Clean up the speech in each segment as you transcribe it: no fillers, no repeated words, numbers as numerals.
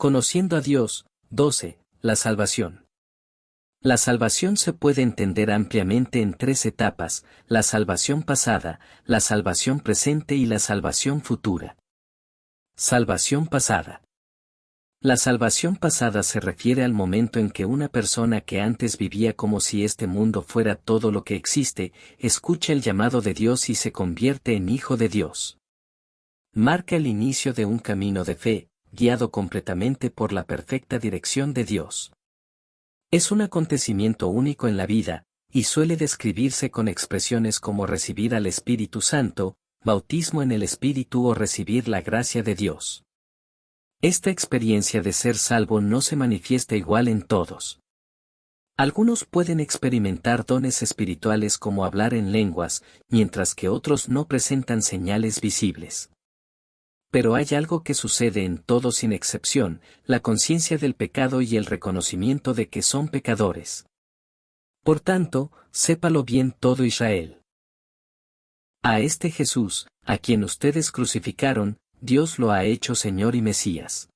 Conociendo a Dios. 12. La salvación. La salvación se puede entender ampliamente en tres etapas: la salvación pasada, la salvación presente y la salvación futura. Salvación pasada. La salvación pasada se refiere al momento en que una persona que antes vivía como si este mundo fuera todo lo que existe, escucha el llamado de Dios y se convierte en hijo de Dios. Marca el inicio de un camino de fe, guiado completamente por la perfecta dirección de Dios. Es un acontecimiento único en la vida, y suele describirse con expresiones como recibir al Espíritu Santo, bautismo en el Espíritu o recibir la gracia de Dios. Esta experiencia de ser salvo no se manifiesta igual en todos. Algunos pueden experimentar dones espirituales como hablar en lenguas, mientras que otros no presentan señales visibles. Pero hay algo que sucede en todos sin excepción: la conciencia del pecado y el reconocimiento de que son pecadores. Por tanto, sépalo bien todo Israel. A este Jesús, a quien ustedes crucificaron, Dios lo ha hecho Señor y Mesías.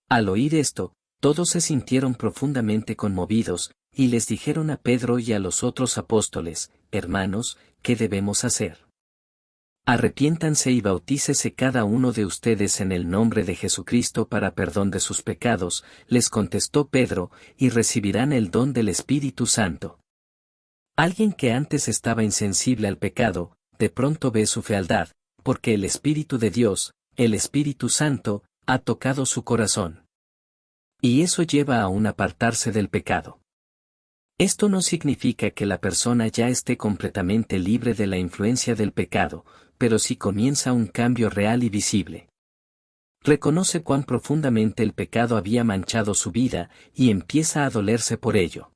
Al oír esto, todos se sintieron profundamente conmovidos, y les dijeron a Pedro y a los otros apóstoles: Hermanos, ¿qué debemos hacer? Arrepiéntanse y bautícese cada uno de ustedes en el nombre de Jesucristo para perdón de sus pecados, les contestó Pedro, y recibirán el don del Espíritu Santo. Alguien que antes estaba insensible al pecado, de pronto ve su fealdad, porque el Espíritu de Dios, el Espíritu Santo, ha tocado su corazón. Y eso lleva a un apartarse del pecado. Esto no significa que la persona ya esté completamente libre de la influencia del pecado, pero sí comienza un cambio real y visible. Reconoce cuán profundamente el pecado había manchado su vida, y empieza a dolerse por ello.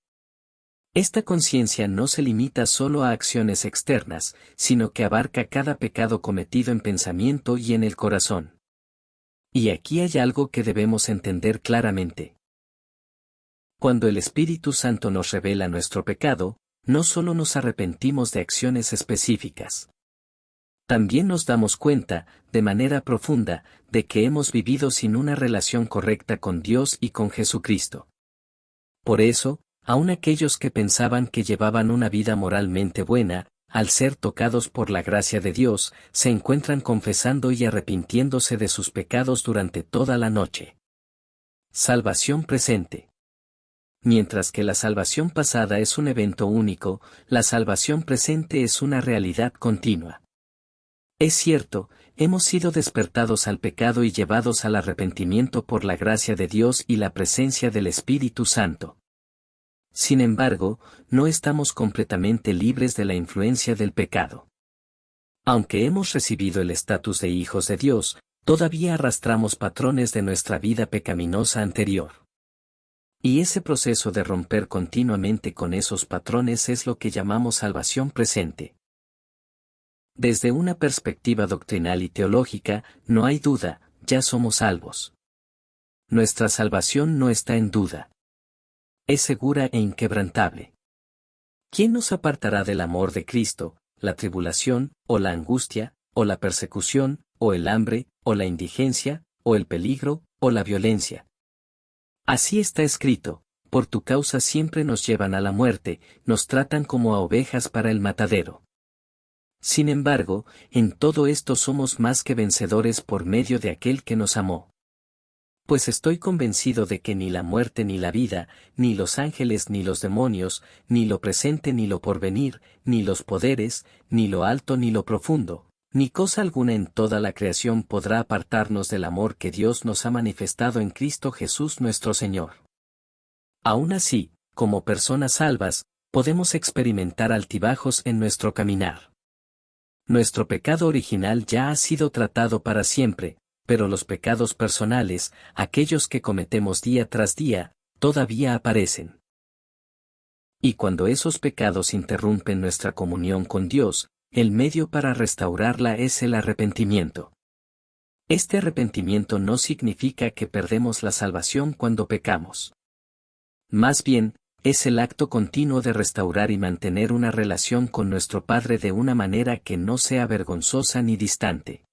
Esta conciencia no se limita solo a acciones externas, sino que abarca cada pecado cometido en pensamiento y en el corazón. Y aquí hay algo que debemos entender claramente. Cuando el Espíritu Santo nos revela nuestro pecado, no solo nos arrepentimos de acciones específicas. También nos damos cuenta, de manera profunda, de que hemos vivido sin una relación correcta con Dios y con Jesucristo. Por eso, aun aquellos que pensaban que llevaban una vida moralmente buena, al ser tocados por la gracia de Dios, se encuentran confesando y arrepintiéndose de sus pecados durante toda la noche. Salvación presente. Mientras que la salvación pasada es un evento único, la salvación presente es una realidad continua. Es cierto, hemos sido despertados al pecado y llevados al arrepentimiento por la gracia de Dios y la presencia del Espíritu Santo. Sin embargo, no estamos completamente libres de la influencia del pecado. Aunque hemos recibido el estatus de hijos de Dios, todavía arrastramos patrones de nuestra vida pecaminosa anterior. Y ese proceso de romper continuamente con esos patrones es lo que llamamos salvación presente. Desde una perspectiva doctrinal y teológica, no hay duda, ya somos salvos. Nuestra salvación no está en duda. Es segura e inquebrantable. ¿Quién nos apartará del amor de Cristo? ¿La tribulación, o la angustia, o la persecución, o el hambre, o la indigencia, o el peligro, o la violencia? Así está escrito: por tu causa siempre nos llevan a la muerte, nos tratan como a ovejas para el matadero. Sin embargo, en todo esto somos más que vencedores por medio de aquel que nos amó. Pues estoy convencido de que ni la muerte ni la vida, ni los ángeles ni los demonios, ni lo presente ni lo porvenir, ni los poderes, ni lo alto ni lo profundo, ni cosa alguna en toda la creación podrá apartarnos del amor que Dios nos ha manifestado en Cristo Jesús nuestro Señor. Aún así, como personas salvas, podemos experimentar altibajos en nuestro caminar. Nuestro pecado original ya ha sido tratado para siempre, pero los pecados personales, aquellos que cometemos día tras día, todavía aparecen. Y cuando esos pecados interrumpen nuestra comunión con Dios, el medio para restaurarla es el arrepentimiento. Este arrepentimiento no significa que perdemos la salvación cuando pecamos. Más bien, es el acto continuo de restaurar y mantener una relación con nuestro Padre de una manera que no sea vergonzosa ni distante.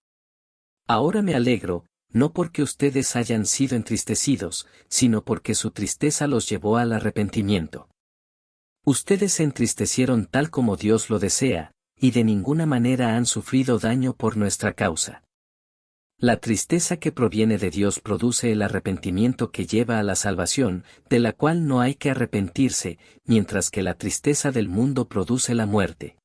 Ahora me alegro, no porque ustedes hayan sido entristecidos, sino porque su tristeza los llevó al arrepentimiento. Ustedes se entristecieron tal como Dios lo desea, y de ninguna manera han sufrido daño por nuestra causa. La tristeza que proviene de Dios produce el arrepentimiento que lleva a la salvación, de la cual no hay que arrepentirse, mientras que la tristeza del mundo produce la muerte.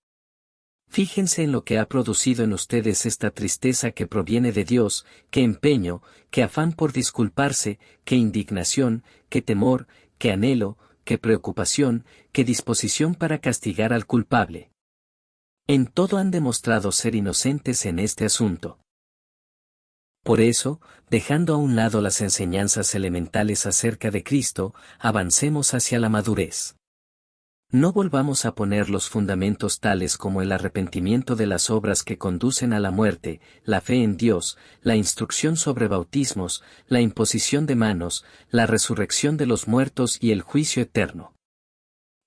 Fíjense en lo que ha producido en ustedes esta tristeza que proviene de Dios, qué empeño, qué afán por disculparse, qué indignación, qué temor, qué anhelo, qué preocupación, qué disposición para castigar al culpable. En todo han demostrado ser inocentes en este asunto. Por eso, dejando a un lado las enseñanzas elementales acerca de Cristo, avancemos hacia la madurez. No volvamos a poner los fundamentos tales como el arrepentimiento de las obras que conducen a la muerte, la fe en Dios, la instrucción sobre bautismos, la imposición de manos, la resurrección de los muertos y el juicio eterno.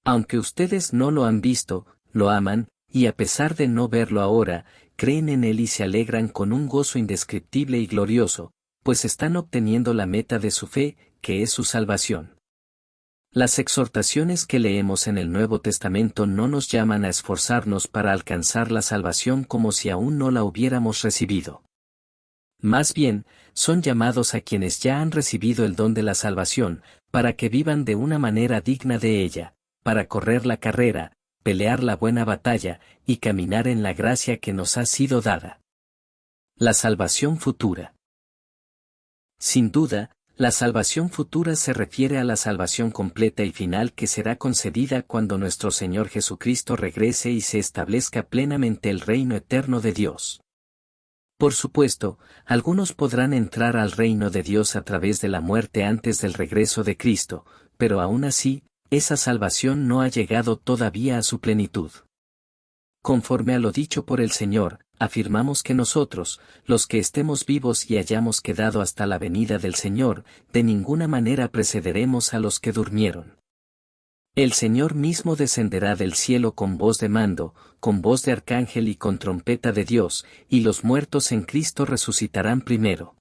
Aunque ustedes no lo han visto, lo aman, y a pesar de no verlo ahora, creen en él y se alegran con un gozo indescriptible y glorioso, pues están obteniendo la meta de su fe, que es su salvación. Las exhortaciones que leemos en el Nuevo Testamento no nos llaman a esforzarnos para alcanzar la salvación como si aún no la hubiéramos recibido. Más bien, son llamados a quienes ya han recibido el don de la salvación, para que vivan de una manera digna de ella, para correr la carrera, pelear la buena batalla, y caminar en la gracia que nos ha sido dada. La salvación futura. Sin duda, la salvación futura se refiere a la salvación completa y final que será concedida cuando nuestro Señor Jesucristo regrese y se establezca plenamente el reino eterno de Dios. Por supuesto, algunos podrán entrar al reino de Dios a través de la muerte antes del regreso de Cristo, pero aún así, esa salvación no ha llegado todavía a su plenitud. Conforme a lo dicho por el Señor, afirmamos que nosotros, los que estemos vivos y hayamos quedado hasta la venida del Señor, de ninguna manera precederemos a los que durmieron. El Señor mismo descenderá del cielo con voz de mando, con voz de arcángel y con trompeta de Dios, y los muertos en Cristo resucitarán primero.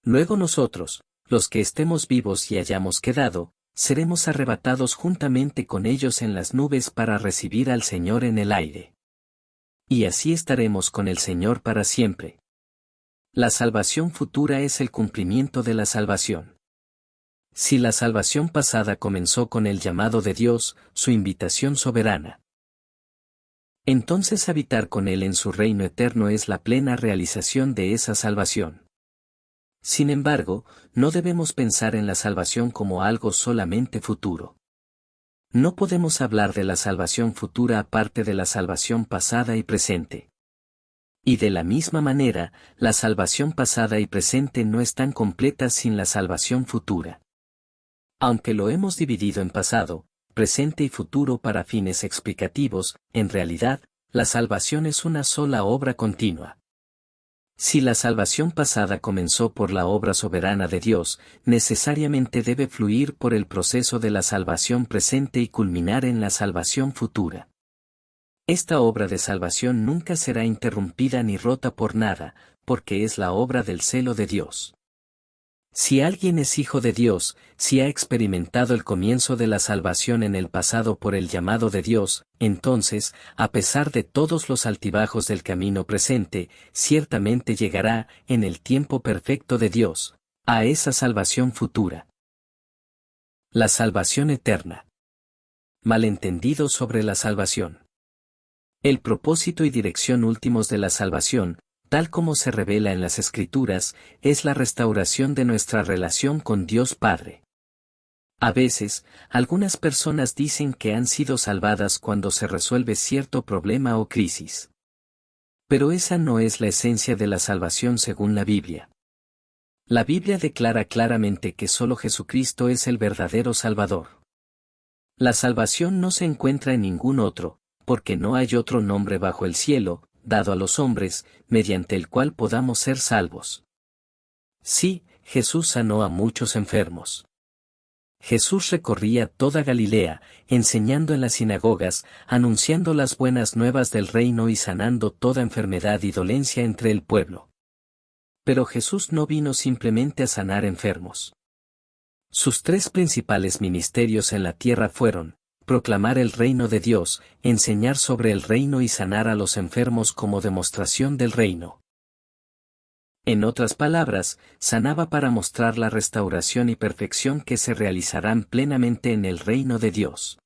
Luego nosotros, los que estemos vivos y hayamos quedado, seremos arrebatados juntamente con ellos en las nubes para recibir al Señor en el aire. Y así estaremos con el Señor para siempre. La salvación futura es el cumplimiento de la salvación. Si la salvación pasada comenzó con el llamado de Dios, su invitación soberana, entonces habitar con Él en su reino eterno es la plena realización de esa salvación. Sin embargo, no debemos pensar en la salvación como algo solamente futuro. No podemos hablar de la salvación futura aparte de la salvación pasada y presente. Y de la misma manera, la salvación pasada y presente no están completas sin la salvación futura. Aunque lo hemos dividido en pasado, presente y futuro para fines explicativos, en realidad, la salvación es una sola obra continua. Si la salvación pasada comenzó por la obra soberana de Dios, necesariamente debe fluir por el proceso de la salvación presente y culminar en la salvación futura. Esta obra de salvación nunca será interrumpida ni rota por nada, porque es la obra del celo de Dios. Si alguien es hijo de Dios, si ha experimentado el comienzo de la salvación en el pasado por el llamado de Dios, entonces, a pesar de todos los altibajos del camino presente, ciertamente llegará, en el tiempo perfecto de Dios, a esa salvación futura. La salvación eterna. Malentendido sobre la salvación. El propósito y dirección últimos de la salvación, tal como se revela en las Escrituras, es la restauración de nuestra relación con Dios Padre. A veces, algunas personas dicen que han sido salvadas cuando se resuelve cierto problema o crisis. Pero esa no es la esencia de la salvación según la Biblia. La Biblia declara claramente que solo Jesucristo es el verdadero Salvador. La salvación no se encuentra en ningún otro, porque no hay otro nombre bajo el cielo, dado a los hombres, mediante el cual podamos ser salvos. Sí, Jesús sanó a muchos enfermos. Jesús recorría toda Galilea, enseñando en las sinagogas, anunciando las buenas nuevas del reino y sanando toda enfermedad y dolencia entre el pueblo. Pero Jesús no vino simplemente a sanar enfermos. Sus tres principales ministerios en la tierra fueron: proclamar el reino de Dios, enseñar sobre el reino y sanar a los enfermos como demostración del reino. En otras palabras, sanaba para mostrar la restauración y perfección que se realizarán plenamente en el reino de Dios.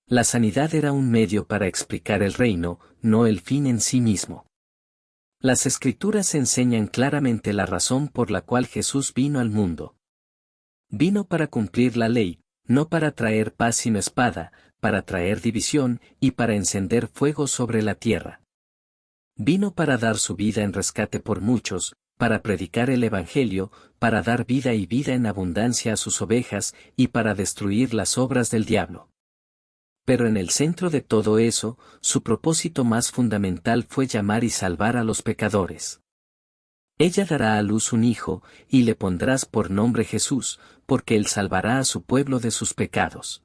La sanidad era un medio para explicar el reino, no el fin en sí mismo. Las Escrituras enseñan claramente la razón por la cual Jesús vino al mundo. Vino para cumplir la ley, no para traer paz sino espada, para traer división y para encender fuego sobre la tierra. Vino para dar su vida en rescate por muchos, para predicar el Evangelio, para dar vida y vida en abundancia a sus ovejas y para destruir las obras del diablo. Pero en el centro de todo eso, su propósito más fundamental fue llamar y salvar a los pecadores. Ella dará a luz un hijo, y le pondrás por nombre Jesús, porque él salvará a su pueblo de sus pecados.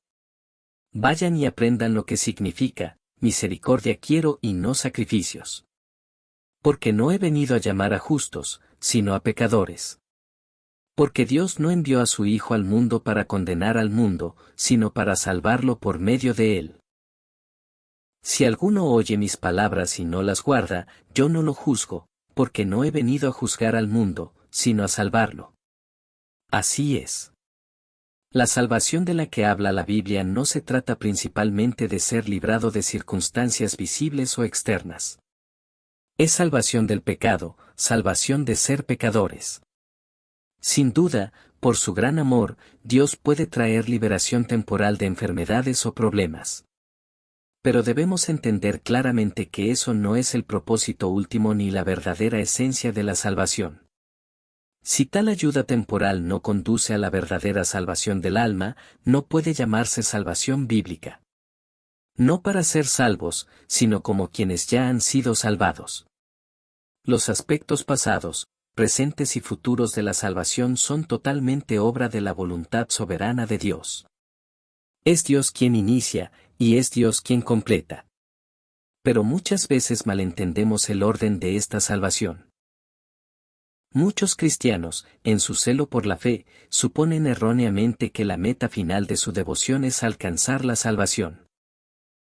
Vayan y aprendan lo que significa: misericordia quiero y no sacrificios. Porque no he venido a llamar a justos, sino a pecadores. Porque Dios no envió a su Hijo al mundo para condenar al mundo, sino para salvarlo por medio de él. Si alguno oye mis palabras y no las guarda, yo no lo juzgo, porque no he venido a juzgar al mundo, sino a salvarlo. Así es. La salvación de la que habla la Biblia no se trata principalmente de ser librado de circunstancias visibles o externas. Es salvación del pecado, salvación de ser pecadores. Sin duda, por su gran amor, Dios puede traer liberación temporal de enfermedades o problemas. Pero debemos entender claramente que eso no es el propósito último ni la verdadera esencia de la salvación. Si tal ayuda temporal no conduce a la verdadera salvación del alma, no puede llamarse salvación bíblica. No para ser salvos, sino como quienes ya han sido salvados. Los aspectos pasados, presentes y futuros de la salvación son totalmente obra de la voluntad soberana de Dios. Es Dios quien inicia, y es Dios quien completa. Pero muchas veces malentendemos el orden de esta salvación. Muchos cristianos, en su celo por la fe, suponen erróneamente que la meta final de su devoción es alcanzar la salvación.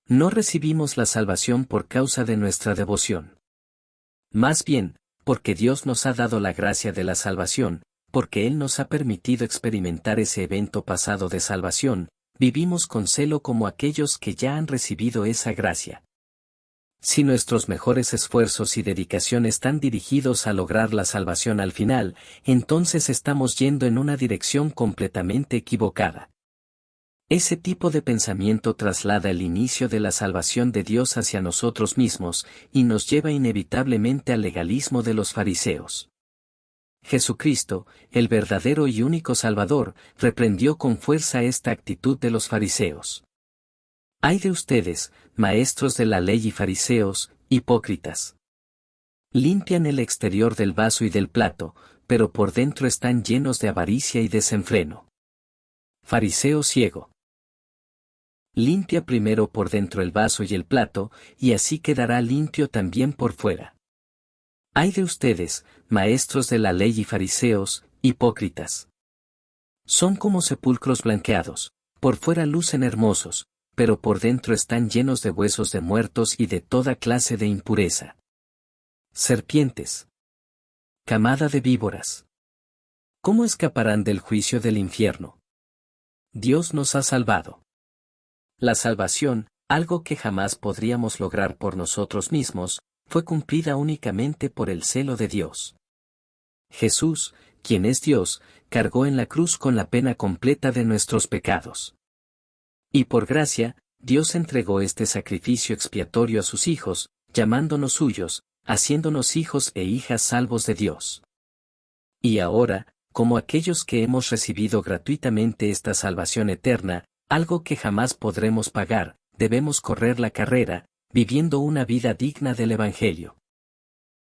No recibimos la salvación por causa de nuestra devoción. Más bien, porque Dios nos ha dado la gracia de la salvación, porque Él nos ha permitido experimentar ese evento pasado de salvación, vivimos con celo como aquellos que ya han recibido esa gracia. Si nuestros mejores esfuerzos y dedicación están dirigidos a lograr la salvación al final, entonces estamos yendo en una dirección completamente equivocada. Ese tipo de pensamiento traslada el inicio de la salvación de Dios hacia nosotros mismos, y nos lleva inevitablemente al legalismo de los fariseos. Jesucristo, el verdadero y único Salvador, reprendió con fuerza esta actitud de los fariseos. ¡Ay de ustedes, maestros de la ley y fariseos, hipócritas! Limpian el exterior del vaso y del plato, pero por dentro están llenos de avaricia y desenfreno. Fariseo ciego. Limpia primero por dentro el vaso y el plato, y así quedará limpio también por fuera. ¡Ay de ustedes, maestros de la ley y fariseos, hipócritas! Son como sepulcros blanqueados, por fuera lucen hermosos, pero por dentro están llenos de huesos de muertos y de toda clase de impureza. Serpientes. Camada de víboras. ¿Cómo escaparán del juicio del infierno? Dios nos ha salvado. La salvación, algo que jamás podríamos lograr por nosotros mismos, fue cumplida únicamente por el celo de Dios. Jesús, quien es Dios, cargó en la cruz con la pena completa de nuestros pecados. Y por gracia, Dios entregó este sacrificio expiatorio a sus hijos, llamándonos suyos, haciéndonos hijos e hijas salvos de Dios. Y ahora, como aquellos que hemos recibido gratuitamente esta salvación eterna, algo que jamás podremos pagar, debemos correr la carrera, viviendo una vida digna del Evangelio.